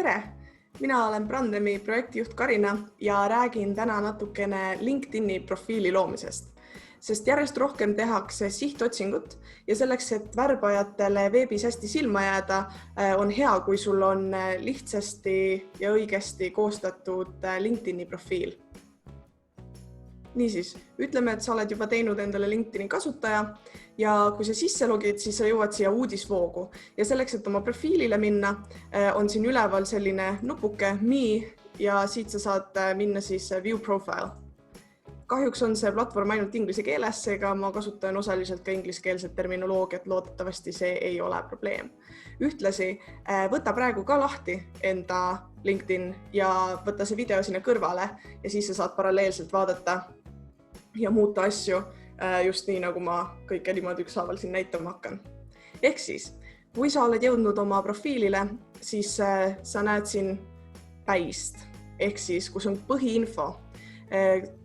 Tere! Mina olen Brandemi projektijuht Karina ja räägin täna natukene LinkedIni profiili loomisest. Sest järjest rohkem tehakse sihtotsingut ja selleks, et värbajatele veebis hästi silma jääda, on hea, kui sul on lihtsasti ja õigesti koostatud LinkedIni profiil. Niisiis, ütleme, et sa oled juba teinud endale LinkedIni kasutaja ja kui sa sisse logid, siis sa jõuad siia uudisvoogu. Ja selleks, et oma profiilile minna, on siin üleval selline nupuke Me ja siit sa saad minna siis View Profile. Kahjuks on see platvorm ainult inglise keeles, seega ma kasutan osaliselt ka ingliskeelset terminoloogiat, loodetavasti see ei ole probleem. Ühtlasi võta praegu ka lahti enda LinkedIn ja võta see video sinna kõrvale ja siis sa saad paralleelselt vaadata ja muuta asju just nii, nagu ma kõike niimoodi ükshaaval siin näitama hakkan. Ehk siis, kui sa oled jõudnud oma profiilile, siis sa näed siin päist, ehk siis kus on põhiinfo,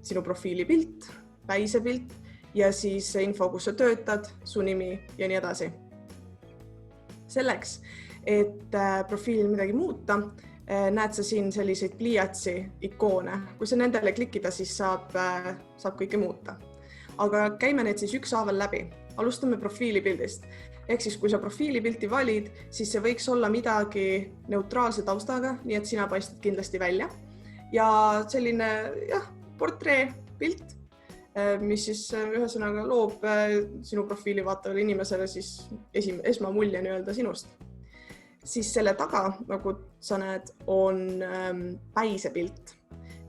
sinu profiili pilt, päise pilt ja siis info, kus sa töötad, su nimi ja nii edasi. Selleks, et profiilil midagi muuta, näed sa siin selliseid pliiatsi ikoone. Kui sa nendele klikkida, siis saab kõike muuta. Aga käime need siis ükshaaval läbi. Alustame profiili pildist. Ehk siis, kui sa profiili pilti valid, siis see võiks olla midagi neutraalse taustaga, nii et sina paistad kindlasti välja. Ja selline portree pilt, mis siis ühesõnaga loob sinu profiili vaatavale inimesele siis esmamulje nii-öelda sinust. Siis selle taga, nagu sa näed, on päisepilt,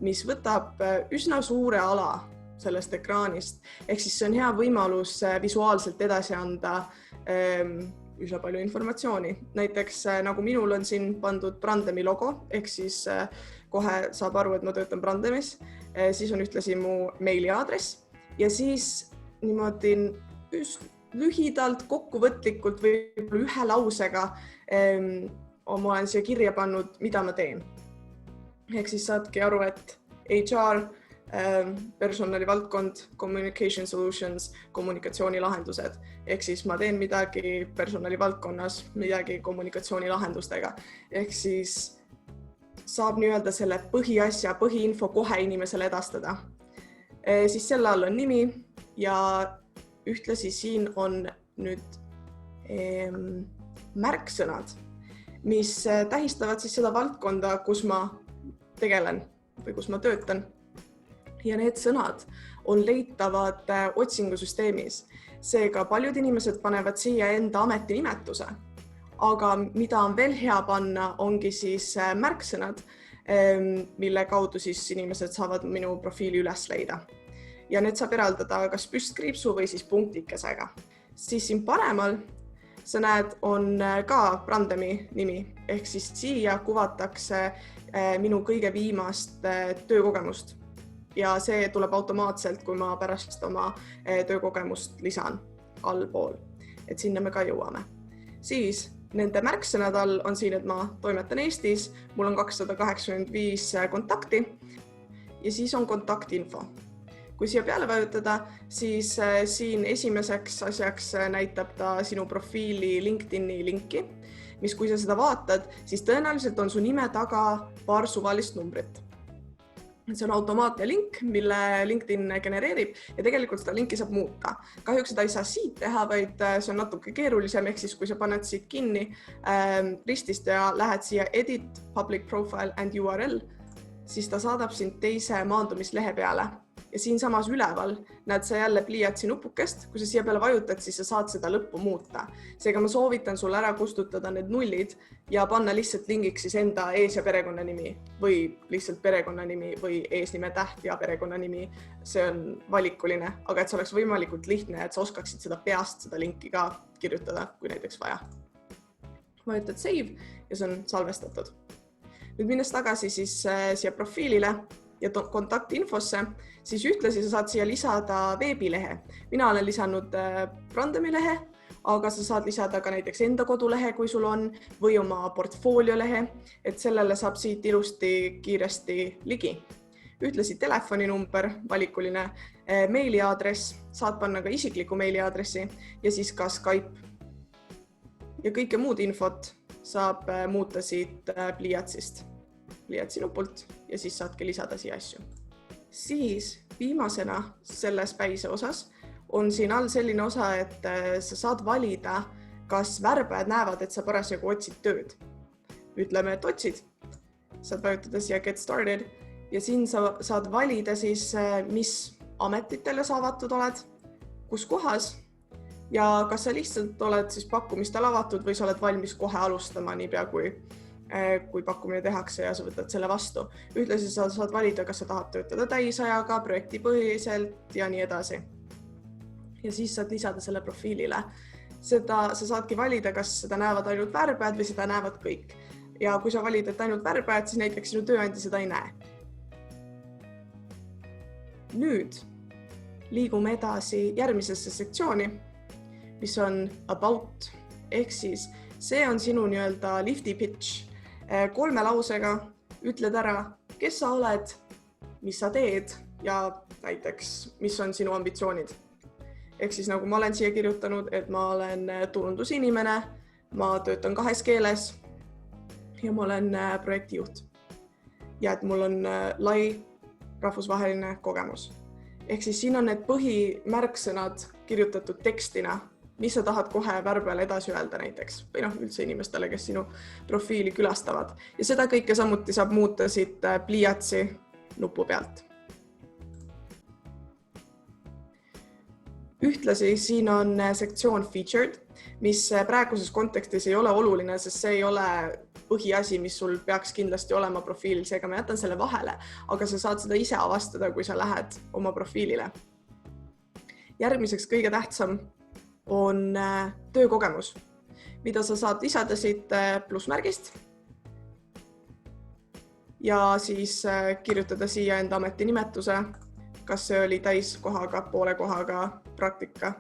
mis võtab üsna suure ala sellest ekraanist. Ehk siis see on hea võimalus visuaalselt edasi anda üsna palju informatsiooni. Näiteks nagu minul on siin pandud Brandemi logo, ehk siis kohe saab aru, et ma töötan Brandemis, siis on ühtlasi mu meiliaadress ja siis niimoodi lühidalt, kokkuvõtlikult või ühe lausega ma olen siia kirja pannud, mida ma teen. Ehk siis saadki aru, et HR, personali valdkond, communication solutions, kommunikatsioonilahendused. Ehk siis ma teen midagi personali valdkonnas, midagi kommunikatsioonilahendustega. Ehk siis saab nii-öelda selle põhiasja, põhiinfo kohe inimesele edastada. Siis selle all on nimi ja ühtlasi siin on nüüd märksõnad, mis tähistavad siis seda valdkonda, kus ma tegelen või kus ma töötan. Ja need sõnad on leitavad otsingusüsteemis. Seega paljud inimesed panevad siia enda ametinimetuse, aga mida on veel hea panna, ongi siis märksõnad, mille kaudu siis inimesed saavad minu profiili üles leida. Ja need saab eraldada kas püstkriipsu või siis punktikesega. Siis siin paremal sa näed, on ka Brandemi nimi, ehk siis siia kuvatakse minu kõige viimast töökogemust. Ja see tuleb automaatselt, kui ma pärast oma töökogemust lisan allpool, et sinna me ka jõuame. Siis nende märksõnad all on siin, et ma toimetan Eestis, mul on 285 kontakti ja siis on kontaktinfo. Kui siia peale vajutada, siis siin esimeseks asjaks näitab ta sinu profiili LinkedIni linki, mis kui sa seda vaatad, siis tõenäoliselt on su nime taga paar suvalist numbrit. See on automaatne link, mille LinkedIn genereerib ja tegelikult seda linki saab muuta. Kahjuks seda ei saa siit teha, vaid see on natuke keerulisem, ehk siis kui sa paned siit kinni ristist ja lähed siia Edit, Public Profile and URL, siis ta saadab sind teise maandumislehe peale. Ja siin samas üleval näed sa jälle pliiatsi nupukest, kui sa siia peale vajutad, siis sa saad seda lõppu muuta. Seega ma soovitan sul ära kustutada need nullid ja panna lihtsalt lingiks siis enda ees- ja perekonnanimi või lihtsalt perekonnanimi või eesnime täht ja perekonnanimi. See on valikuline, aga et see oleks võimalikult lihtne, et sa oskaksid seda peast, seda linki ka kirjutada, kui näiteks vaja. Vajutad save ja see on salvestatud. Nüüd minnes tagasi siis siia profiilile ja kontaktinfosse, siis ühtlasi sa saad siia lisada veebilehe. Mina olen lisanud Brandemi lehe, aga sa saad lisada ka näiteks enda kodulehe, kui sul on, või oma portfooliolehe, et sellele saab siit ilusti kiiresti ligi. Ühtlasi telefoninumber, valikuline meiliaadress, saad panna ka isikliku meiliaadressi ja siis ka Skype. Ja kõike muud infot saab muuta siit pliiatsi nupult ja siis saadki lisada siia asju. Siis viimasena selles päise osas on siin all selline osa, et sa saad valida, kas värbajad näevad, et sa parasjagu otsid tööd. Ütleme, et otsid. Saad vajutada siia Get Started ja siin sa saad valida siis, mis ametitele sa avatud oled, kus kohas ja kas sa lihtsalt oled siis pakkumistel avatud või sa oled valmis kohe alustama niipea, kui pakkumine tehakse ja sa võtad selle vastu. Ühtlasi sa saad valida, kas sa tahad töötada täisajaga, projektipõhiselt ja nii edasi. Ja siis saad lisada selle profiilile. Sa saadki valida, kas seda näevad ainult värbajad või seda näevad kõik. Ja kui sa valid, et ainult värbajad, siis näiteks sinu tööandja seda ei näe. Nüüd liigume edasi järgmisesse sektsiooni, mis on About. Ehk siis see on sinu nii-öelda lifti pitch. 3 lausega ütled ära, kes sa oled, mis sa teed ja näiteks, mis on sinu ambitsioonid. Ehk siis nagu ma olen siia kirjutanud, et ma olen turundusinimene, ma töötan 2 keeles ja ma olen projektijuht. Ja et mul on lai rahvusvaheline kogemus. Ehk siis siin on need põhimärksõnad kirjutatud tekstina, mis sa tahad kohe värbajale edasi öelda näiteks või üldse inimestele, kes sinu profiili külastavad. Ja seda kõike samuti saab muuta siit pliiatsi nupu pealt. Ühtlasi siin on sektsioon Featured, mis praeguses kontekstis ei ole oluline, sest see ei ole põhiasi, mis sul peaks kindlasti olema profiilil, seega ma jätan selle vahele, aga sa saad seda ise avastada, kui sa lähed oma profiilile. Järgmiseks kõige tähtsam on töökogemus, mida sa saad lisada siit plussmärgist ja siis kirjutada siia enda ametinimetuse, kas see oli täiskohaga, poole kohaga, praktika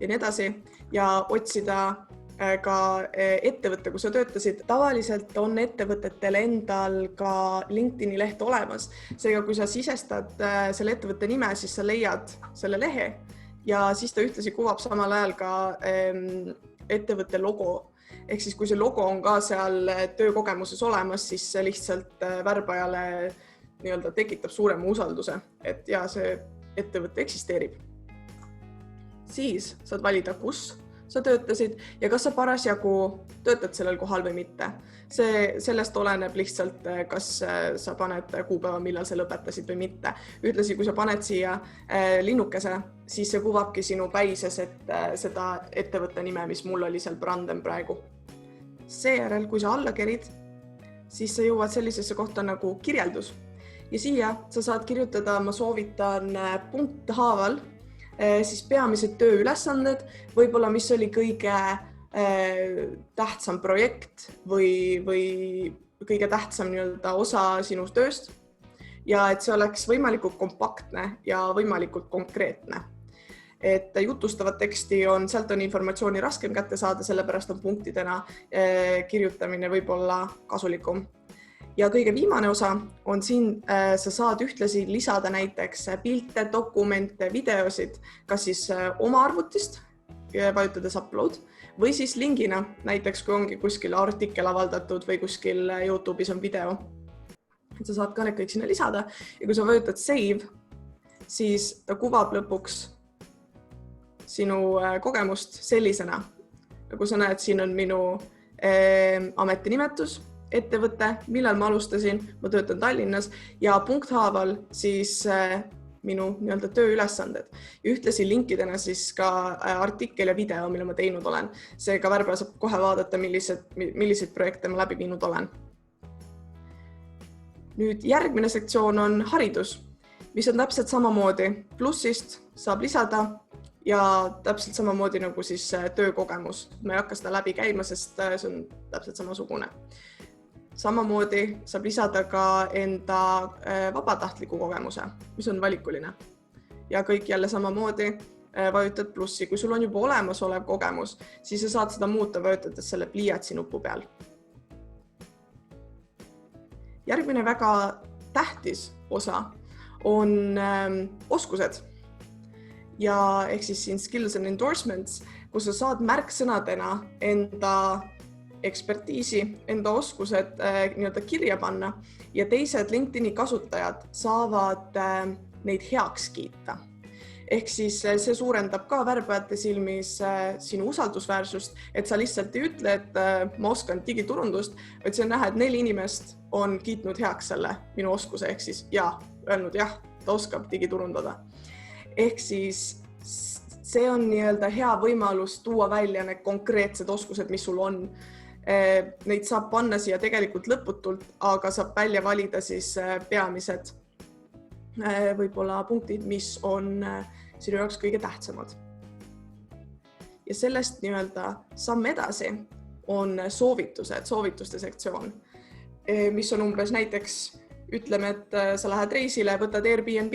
ja nii edasi ja otsida ka ettevõtte, kus sa töötasid. Tavaliselt on ettevõtetel endal ka LinkedIni leht olemas. Seega, kui sa sisestad selle ettevõtte nime, siis sa leiad selle lehe ja siis ta ühtlasi kuvab samal ajal ka ettevõtte logo. Ehk siis, kui see logo on ka seal töökogemuses olemas, siis see lihtsalt värbajale nii-öelda tekitab suurema usalduse, et ja see ettevõte eksisteerib. Siis saad valida, kus sa töötasid ja kas sa parasjagu töötad sellel kohal või mitte. Sellest oleneb lihtsalt, kas sa paned kuupäeva, millal sa lõpetasid või mitte. Ühtlasi, kui sa paned siia linnukese, siis see kuvabki sinu päises seda ettevõtte nime, mis mul oli seal Brandem praegu. Seejärel, kui sa alla kerid, siis sa jõuad sellisesse kohta nagu kirjeldus. Ja siia sa saad kirjutada, ma soovitan punkthaaval, siis peamised tööülesanded, võib-olla mis oli kõige tähtsam projekt või kõige tähtsam nii-öelda osa sinu tööst ja et see oleks võimalikult kompaktne ja võimalikult konkreetne. Et jutustavat teksti sealt on informatsiooni raskem kätte saada, sellepärast on punktidena kirjutamine võib-olla kasulikum. Ja kõige viimane osa on siin, sa saad ühtlasi lisada näiteks pilte, dokumente, videosid, kas siis oma arvutist, vajutades upload, või siis lingina, näiteks kui ongi kuskil artikkel avaldatud või kuskil YouTube'is on video. Sa saad ka need kõik sinna lisada ja kui sa vajutad save, siis ta kuvab lõpuks sinu kogemust sellisena. Nagu sa näed, siin on minu ametinimetus, ettevõte, millal ma alustasin, ma töötan Tallinnas ja punkthaaval siis minu nii-öelda tööülesanded. Ühtlasi linkidena siis ka artikkel ja video, mille ma teinud olen. Seega värbaja saab kohe vaadata, milliseid projekte ma läbi viinud olen. Nüüd järgmine sektsioon on haridus, mis on täpselt samamoodi. Plussist saab lisada ja täpselt samamoodi nagu siis töökogemus. Ma ei hakka seda läbi käima, sest see on täpselt samasugune. Samamoodi saab lisada ka enda vabatahtliku kogemuse, mis on valikuline. Ja kõik jälle samamoodi vajutad plussi. Kui sul on juba olemasolev kogemus, siis sa saad seda muuta vajutades selle pliiatsi nupu peal. Järgmine väga tähtis osa on oskused. Ja ehk siis siin skills and endorsements, kus sa saad märksõnadena enda ekspertiisi, enda oskused nii-öelda kirja panna ja teised LinkedIni kasutajad saavad neid heaks kiita. Ehk siis see suurendab ka värbajate silmis sinu usaldusväärsust, et sa lihtsalt ei ütle, et ma oskan digiturundust, vaid see on näha, et 4 inimest on kiitnud heaks selle minu oskuse, ehk siis öelnud jah, ta oskab digiturundada. Ehk siis see on nii-öelda hea võimalus tuua välja need konkreetsed oskused, mis sul on. Neid saab panna siia tegelikult lõputult, aga saab välja valida siis peamised võib-olla punktid, mis on sinu jaoks kõige tähtsamad. Ja sellest nii-öelda samm edasi on soovituste sektsioon, mis on umbes näiteks, ütleme, et sa lähed reisile, võtad Airbnb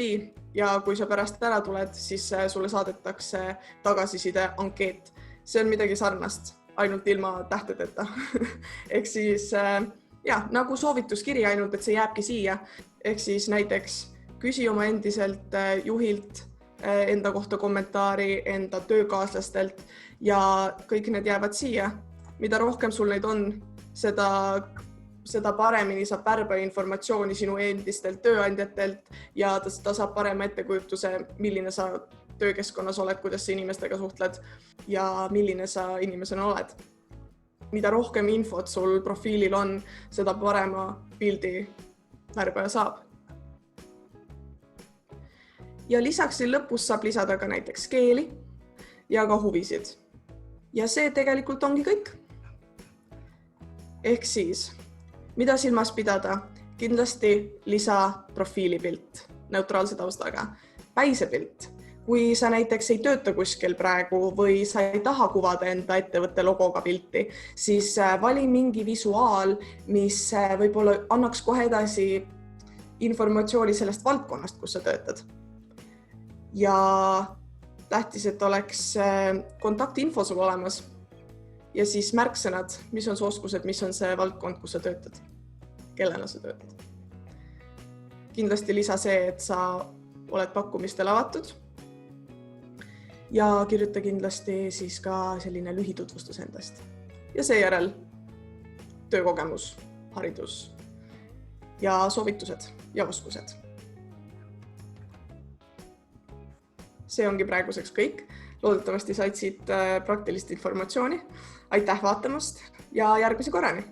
ja kui sa pärast ära tuled, siis sulle saadetakse tagasiside ankeet. See on midagi sarnast, ainult ilma tähtedeta. Ehk siis nagu soovituskiri ainult, et see jääbki siia. Ehk siis näiteks küsi oma endiselt juhilt enda kohta kommentaari, enda töökaaslastelt ja kõik need jäävad siia. Mida rohkem sul neid on, seda paremini saab värbaja informatsiooni sinu endistelt tööandjatelt ja ta saab parema ettekujutuse, milline sa töökeskkonnas oled, kuidas sa inimestega suhtled ja milline sa inimesena oled. Mida rohkem infot sul profiilil on, seda parema pildi värbaja saab. Ja lisaks lõpus saab lisada ka näiteks keeli ja ka huvisid. Ja see tegelikult ongi kõik. Ehk siis, mida silmas pidada? Kindlasti lisa profiilipilt neutraalse taustaga. Päisepilt. Kui sa näiteks ei tööta kuskil praegu või sa ei taha kuvada enda ettevõtte logoga pilti, siis vali mingi visuaal, mis võib-olla annaks kohe edasi informatsiooni sellest valdkonnast, kus sa töötad. Ja tähtis, et oleks kontaktinfo sul olemas ja siis märksõnad, mis on su oskused, mis on see valdkond, kus sa töötad, kellena sa töötad. Kindlasti lisa see, et sa oled pakkumistel avatud ja kirjuta kindlasti siis ka selline lühitutvustus endast. Ja seejärel töökogemus, haridus ja soovitused ja oskused. See ongi praeguseks kõik. Loodetavasti said siit praktilist informatsiooni. Aitäh vaatamast ja järgmise korrani!